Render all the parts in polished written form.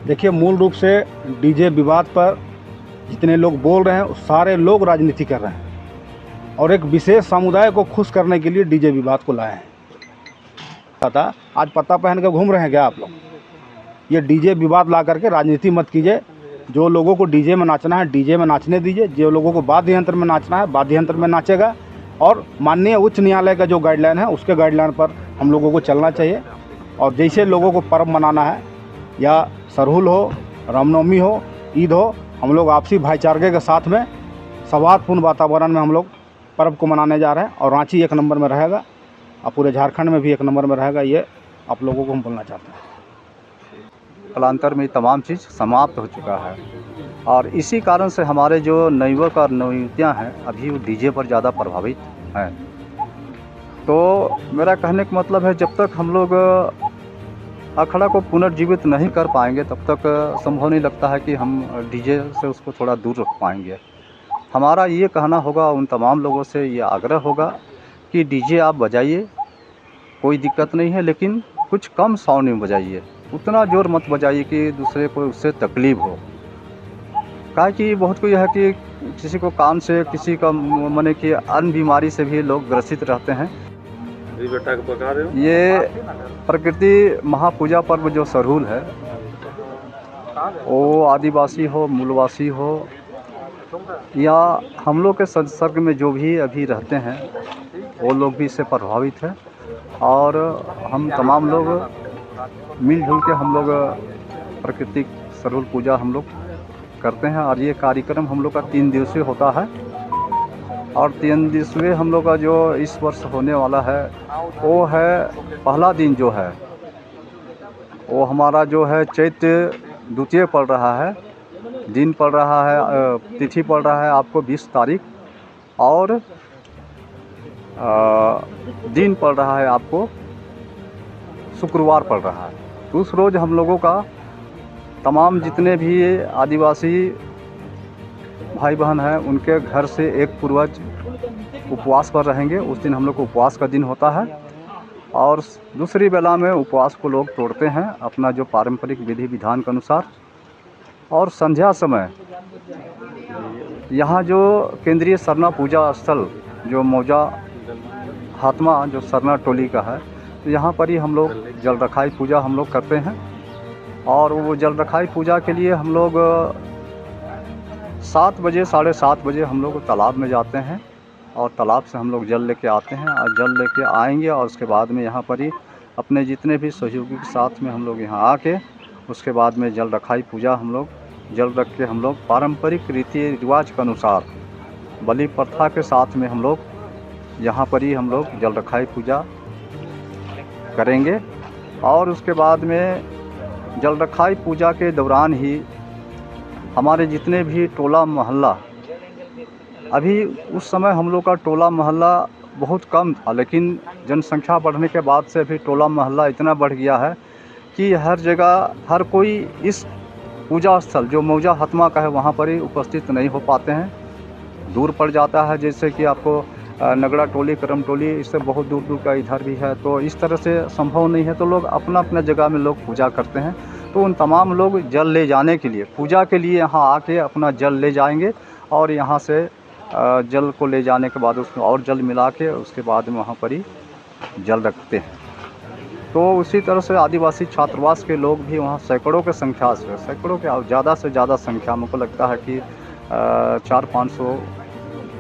देखिए, मूल रूप से डीजे विवाद पर जितने लोग बोल रहे हैं सारे लोग राजनीति कर रहे हैं और एक विशेष समुदाय को खुश करने के लिए डीजे विवाद को लाए हैं। पता आज पता पहन के घूम रहे हैं क्या आप लोग? ये डीजे विवाद ला करके राजनीति मत कीजिए। जो लोगों को डीजे में नाचना है डीजे में नाचने दीजिए, जो लोगों को वाद्य यंत्र में नाचना है वाद्य यंत्र में नाचेगा। और माननीय उच्च न्यायालय का जो गाइडलाइन है उसके गाइडलाइन पर हम लोगों को चलना चाहिए। और जैसे लोगों को पर्व मनाना है, या सरहुल हो, रामनवमी हो, ईद हो, हम लोग आपसी भाईचारे के साथ में सौहार्दपूर्ण वातावरण में हम लोग पर्व को मनाने जा रहे हैं। और रांची एक नंबर में रहेगा और पूरे झारखंड में भी एक नंबर में रहेगा, ये आप लोगों को हम बोलना चाहते हैं। कालांतर में तमाम चीज़ समाप्त हो चुका है और इसी कारण से हमारे जो नवयुवक और नवयुवतियाँ हैं अभी वो डीजे पर ज़्यादा प्रभावित हैं। तो मेरा कहने का मतलब है, जब तक हम लोग अखाड़ा को पुनर्जीवित नहीं कर पाएंगे तब तक संभव नहीं लगता है कि हम डीजे से उसको थोड़ा दूर रख पाएंगे। हमारा ये कहना होगा, उन तमाम लोगों से ये आग्रह होगा कि डीजे आप बजाइए, कोई दिक्कत नहीं है, लेकिन कुछ कम साउंड में बजाइए। उतना ज़ोर मत बजाइए कि दूसरे को उससे तकलीफ़ हो। क्या कि बहुत कोई है कि किसी को कान से, किसी का माने कि अन्य बीमारी से भी लोग ग्रसित रहते हैं। बेटा को बता रहे हो, ये प्रकृति महापूजा पर्व जो सरहुल है, वो आदिवासी हो, मूलवासी हो, या हम लोग के संसर्ग में जो भी अभी रहते हैं वो लोग भी इससे प्रभावित हैं। और हम तमाम लोग मिलजुल के हम लोग प्राकृतिक सरहुल पूजा हम लोग करते हैं। और ये कार्यक्रम हम लोग का 3 दिवसीय होता है। और 3 दिवसीय हम लोग का जो इस वर्ष होने वाला है वो है, पहला दिन जो है वो हमारा जो है चैत्र द्वितीय पड़ रहा है, दिन पड़ रहा है, तिथि पड़ रहा है आपको 20 तारीख, और दिन पड़ रहा है आपको शुक्रवार पड़ रहा है। तो उस रोज़ हम लोगों का तमाम जितने भी आदिवासी भाई बहन हैं उनके घर से एक पूर्वज उपवास पर रहेंगे। उस दिन हम लोग को उपवास का दिन होता है। और दूसरी बेला में उपवास को लोग तोड़ते हैं अपना जो पारंपरिक विधि विधान के अनुसार। और संध्या समय यहाँ जो केंद्रीय सरना पूजा स्थल जो मौजा हातमा जो सरना टोली का है, तो यहाँ पर ही हम लोग जल रखाई पूजा हम लोग करते हैं। और वो जल रखाई पूजा के लिए हम लोग 7 बजे, 7:30 बजे हम लोग तालाब में जाते हैं और तालाब से हम लोग जल लेके आते हैं। और जल लेके आएंगे और उसके बाद में यहाँ पर ही अपने जितने भी सहयोगी के साथ में हम लोग यहाँ आके उसके बाद में जल रखाई पूजा हम लोग जल रख के हम लोग पारंपरिक रीति रिवाज के अनुसार बलि प्रथा के साथ में हम लोग यहाँ पर ही हम लोग जल रखाई पूजा करेंगे। और उसके बाद में जल रखाई पूजा के दौरान ही हमारे जितने भी टोला मोहल्ला, अभी उस समय हम लोग का टोला मोहल्ला बहुत कम था, लेकिन जनसंख्या बढ़ने के बाद से अभी टोला मोहल्ला इतना बढ़ गया है कि हर जगह हर कोई इस पूजा स्थल जो मौजा हतमा का है वहाँ पर ही उपस्थित नहीं हो पाते हैं, दूर पड़ जाता है। जैसे कि आपको नगड़ा टोली, करम टोली, इससे बहुत दूर दूर का इधर भी है, तो इस तरह से संभव नहीं है। तो लोग अपना अपना जगह में लोग पूजा करते हैं। तो उन तमाम लोग जल ले जाने के लिए, पूजा के लिए यहाँ आके अपना जल ले जाएंगे और यहाँ से जल को ले जाने के बाद उसमें और जल मिला के उसके बाद में वहाँ पर ही जल रखते हैं। तो उसी तरह से आदिवासी छात्रावास के लोग भी वहाँ सैकड़ों के संख्या से, सैकड़ों के ज़्यादा से ज़्यादा संख्या, मुझको लगता है कि 400-500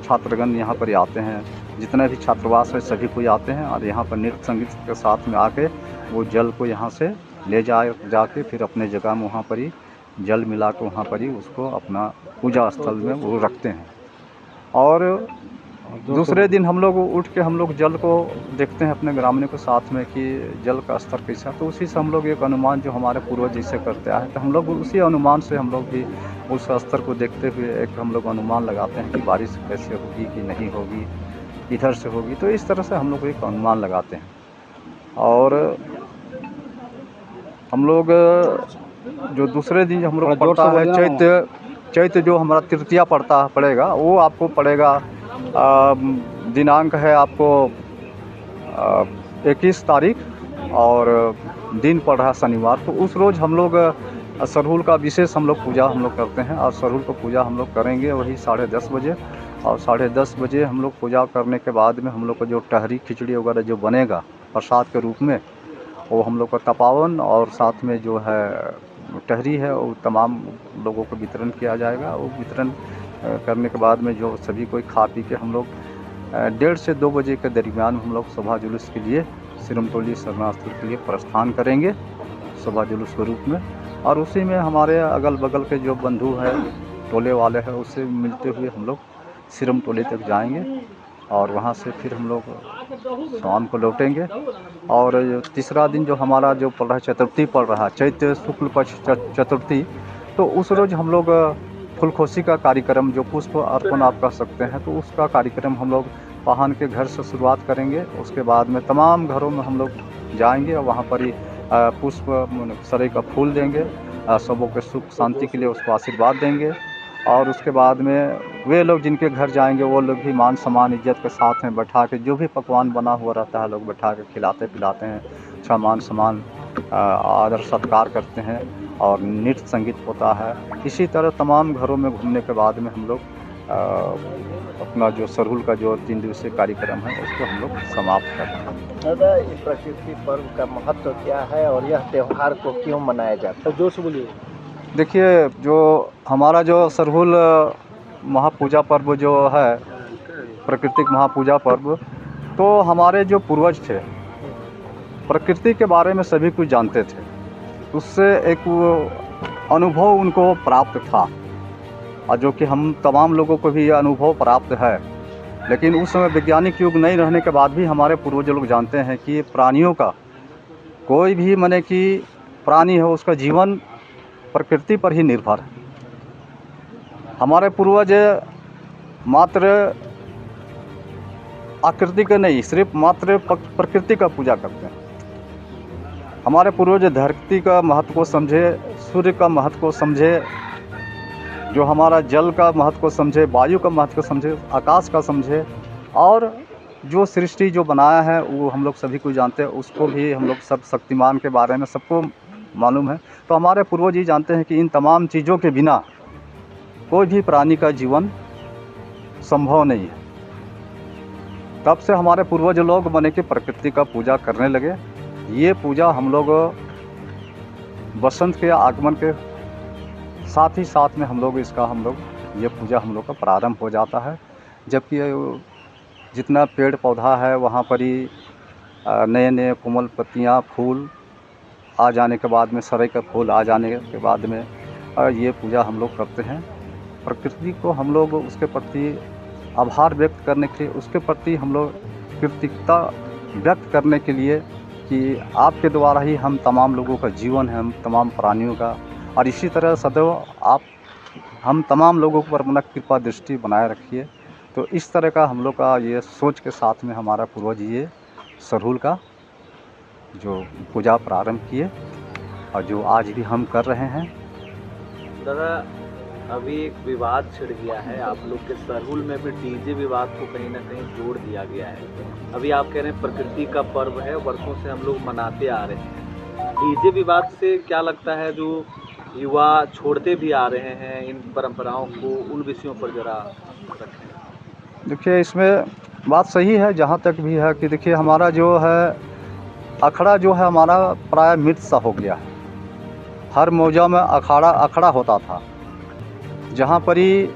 छात्रगण यहाँ पर आते हैं। जितने भी छात्रावास है सभी कोई आते हैं और यहाँ पर नृत्य संगीत के साथ में आके वो जल को यहाँ से ले जाके फिर अपने जगह में वहाँ पर ही जल मिला के वहाँ पर ही उसको अपना पूजा स्थल में वो रखते हैं। और दूसरे दिन हम लोग उठ के हम लोग जल को देखते हैं अपने ग्रामीणों के साथ में कि जल का स्तर कैसा। तो उसी से हम लोग एक अनुमान जो हमारे पूर्वज जिससे करते आए, तो हम लोग उसी अनुमान से हम लोग भी उस स्तर को देखते हुए एक हम लोग अनुमान लगाते हैं कि बारिश कैसे होगी कि नहीं होगी, इधर से होगी। तो इस तरह से हम लोग एक अनुमान लगाते हैं। और हम लोग जो दूसरे दिन हम लोग पड़ता है चैत्र जो हमारा तृतीया पड़ेगा, वो आपको पड़ेगा दिनांक है आपको 21 तारीख और दिन पड़ रहा है शनिवार। तो उस रोज़ हम लोग सरहुल का विशेष हम लोग पूजा हम लोग करते हैं। और सरहुल को पूजा हम लोग करेंगे वही 10:30 बजे। और 10:30 बजे हम लोग पूजा करने के बाद में हम लोग को जो टहरी खिचड़ी वगैरह जो बनेगा प्रसाद के रूप में, वो हम लोग को तपावन और साथ में जो है टहरी है वो तमाम लोगों को वितरण किया जाएगा। वो वितरण करने के बाद में जो सभी कोई खा पी के हम लोग 1:30 से 2 बजे के दरमियान हम लोग शोभा जुलूस के लिए सिरमतोली शरणास्थल के लिए प्रस्थान करेंगे शोभा जुलूस के रूप में। और उसी में हमारे अगल बगल के जो बंधु हैं टोले वाले हैं उससे मिलते हुए हम लोग सिरमतोली तक जाएंगे और वहाँ से फिर हम लोग शाम को लौटेंगे। और तीसरा दिन जो हमारा जो पड़ रहा है चतुर्थी पड़ रहा है चैत्र शुक्ल पक्ष चतुर्थी, तो उस रोज़ हम लोग फुलखोसी का कार्यक्रम जो पुष्प अर्पण आप कह सकते हैं, तो उसका कार्यक्रम हम लोग पाहन के घर से शुरुआत करेंगे। उसके बाद में तमाम घरों में हम लोग जाएंगे और वहाँ पर ही पुष्प सरे का फूल देंगे, सबों के सुख शांति के लिए उसको आशीर्वाद देंगे। और उसके बाद में वे लोग जिनके घर जाएंगे वो लोग भी मान सम्मान इज्जत के साथ में बैठा के जो भी पकवान बना हुआ रहता है लोग बैठा के खिलाते पिलाते हैं, अच्छा मान सम्मान आदर सत्कार करते हैं और नृत्य संगीत होता है। इसी तरह तमाम घरों में घूमने के बाद में हम लोग अपना जो सरहुल का जो 3 दिवसीय कार्यक्रम है उसको हम लोग समाप्त करते हैं। दादा, इस प्रकृति पर्व का महत्व क्या है और यह त्यौहार को क्यों मनाया जाता है? जोर से बोलिए। देखिए, जो हमारा जो सरहुल महापूजा पर्व जो है प्राकृतिक महापूजा पर्व, तो हमारे जो पूर्वज थे प्रकृति के बारे में सभी कुछ जानते थे, उससे एक वो अनुभव उनको प्राप्त था और जो कि हम तमाम लोगों को भी यह अनुभव प्राप्त है। लेकिन उस समय वैज्ञानिक युग नहीं रहने के बाद भी हमारे पूर्वज लोग जानते हैं कि प्राणियों का कोई भी माने कि प्राणी है उसका जीवन प्रकृति पर ही निर्भर है। हमारे पूर्वज मात्र आकृति का नहीं सिर्फ मात्र प्रकृति का पूजा करते हैं। हमारे पूर्वज धरती का महत्व को समझे, सूर्य का महत्व को समझे, जो हमारा जल का महत्व को समझे, वायु का महत्व को समझे, आकाश का समझे और जो सृष्टि जो बनाया है वो हम लोग सभी को जानते हैं, उसको भी हम लोग सब शक्तिमान के बारे में सबको मालूम है। तो हमारे पूर्वज ही जानते हैं कि इन तमाम चीज़ों के बिना कोई भी प्राणी का जीवन संभव नहीं है। तब से हमारे पूर्वज लोग बने कि प्रकृति का पूजा करने लगे। ये पूजा हम लोग बसंत के आगमन के साथ ही साथ में हम लोग ये पूजा हम लोग का प्रारंभ हो जाता है। जबकि जितना पेड़ पौधा है वहाँ पर ही नए नए कोमल पत्तियाँ फूल आ जाने के बाद में सरे का फूल आ जाने के बाद में ये पूजा हम लोग करते हैं। प्रकृति को हम लोग उसके प्रति आभार व्यक्त करने के लिए, उसके प्रति हम लोग कृतज्ञता व्यक्त करने के लिए कि आपके द्वारा ही हम तमाम लोगों का जीवन है, हम तमाम प्राणियों का, और इसी तरह सदैव आप हम तमाम लोगों पर अपना कृपा दृष्टि बनाए रखिए। तो इस तरह का हम लोग का ये सोच के साथ में हमारा पूर्वज ये सरहुल का जो पूजा प्रारंभ किए और जो आज भी हम कर रहे हैं। दादा, अभी एक विवाद छिड़ गया है आप लोग के सरहुल में भी डीजे विवाद को कहीं ना कहीं जोड़ दिया गया है। अभी आप कह रहे हैं प्रकृति का पर्व है, वर्षों से हम लोग मनाते आ रहे हैं। डीजे विवाद से क्या लगता है जो युवा छोड़ते भी आ रहे हैं इन परंपराओं को, उन विषयों पर जरा रखें। देखिए, इसमें बात सही है जहाँ तक भी है कि देखिए हमारा जो है अखड़ा जो है हमारा प्राय मृत सा हो गया है। हर मौजा में अखड़ा होता था जहाँ पर ही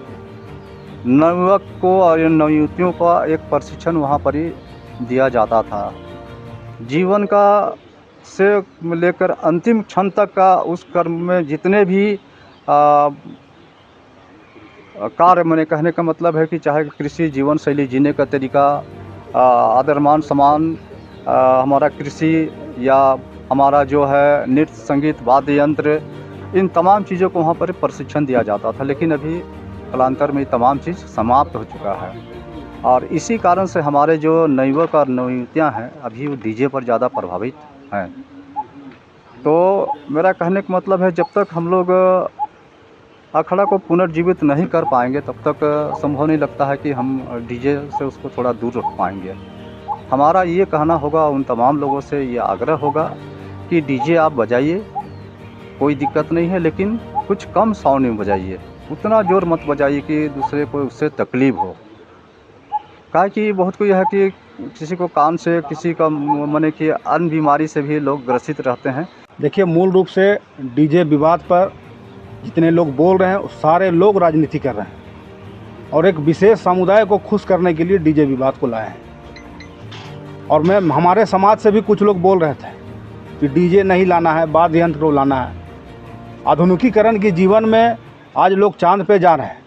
नवयुवक को और नवयुवतियों का एक प्रशिक्षण वहाँ पर ही दिया जाता था। जीवन का से लेकर अंतिम क्षण तक का उस कर्म में जितने भी कार्य, मैंने कहने का मतलब है कि चाहे कृषि जीवन शैली जीने का तरीका, आदर मान सम्मान, हमारा कृषि या हमारा जो है नृत्य संगीत वाद्य यंत्र, इन तमाम चीज़ों को वहाँ पर प्रशिक्षण दिया जाता था। लेकिन अभी कालांतर में तमाम चीज़ समाप्त हो चुका है और इसी कारण से हमारे जो नवयुवक और नवयुवतियाँ हैं अभी वो डीजे पर ज़्यादा प्रभावित हैं। तो मेरा कहने का मतलब है जब तक हम लोग अखड़ा को पुनर्जीवित नहीं कर पाएंगे तब तक संभव नहीं लगता है कि हम डीजे से उसको थोड़ा दूर रख पाएंगे। हमारा ये कहना होगा, उन तमाम लोगों से ये आग्रह होगा कि डीजे आप बजाइए, कोई दिक्कत नहीं है, लेकिन कुछ कम साउंड में बजाइए, उतना ज़ोर मत बजाइए कि दूसरे को उससे तकलीफ़ हो। क्या कि बहुत कोई है कि किसी को कान से, किसी का माने कि अन्य बीमारी से भी लोग ग्रसित रहते हैं। देखिए, मूल रूप से डीजे विवाद पर जितने लोग बोल रहे हैं सारे लोग राजनीति कर रहे हैं और एक विशेष समुदाय को खुश करने के लिए डीजे विवाद को लाए हैं। और हमारे समाज से भी कुछ लोग बोल रहे थे कि डीजे नहीं लाना है, वाद्य यंत्र को लाना है। आधुनिकीकरण के जीवन में आज लोग चांद पे जा रहे हैं।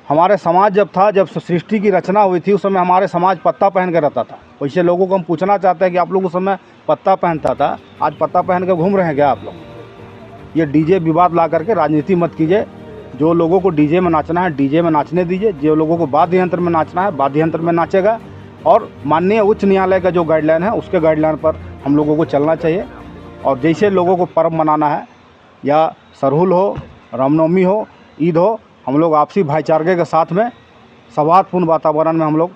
हमारे समाज जब सृष्टि की रचना हुई थी उस समय हमारे समाज पत्ता पहन कर रहता था। वैसे लोगों को हम पूछना चाहते हैं कि आप लोग उस समय पत्ता पहनता था, आज पत्ता पहन कर घूम रहे हैं क्या आप लोग? ये डीजे विवाद ला करके राजनीति मत कीजिए। जो लोगों को डीजे में नाचना है डीजे में नाचने दीजिए, जो लोगों को वाद्य यंत्र में नाचना है वाद्य यंत्र में नाचेगा। और माननीय उच्च न्यायालय का जो गाइडलाइन है उसके गाइडलाइन पर हम लोगों को चलना चाहिए। और जैसे लोगों को पर्व मनाना है, या सरहुल हो, रामनवमी हो, ईद हो, हम लोग आपसी भाईचारे के साथ में सौहार्दपूर्ण वातावरण में हम लोग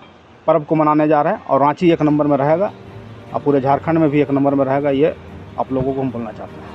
पर्व को मनाने जा रहे हैं। और रांची एक नंबर में रहेगा और पूरे झारखंड में भी एक नंबर में रहेगा, ये आप लोगों को हम बोलना चाहते हैं।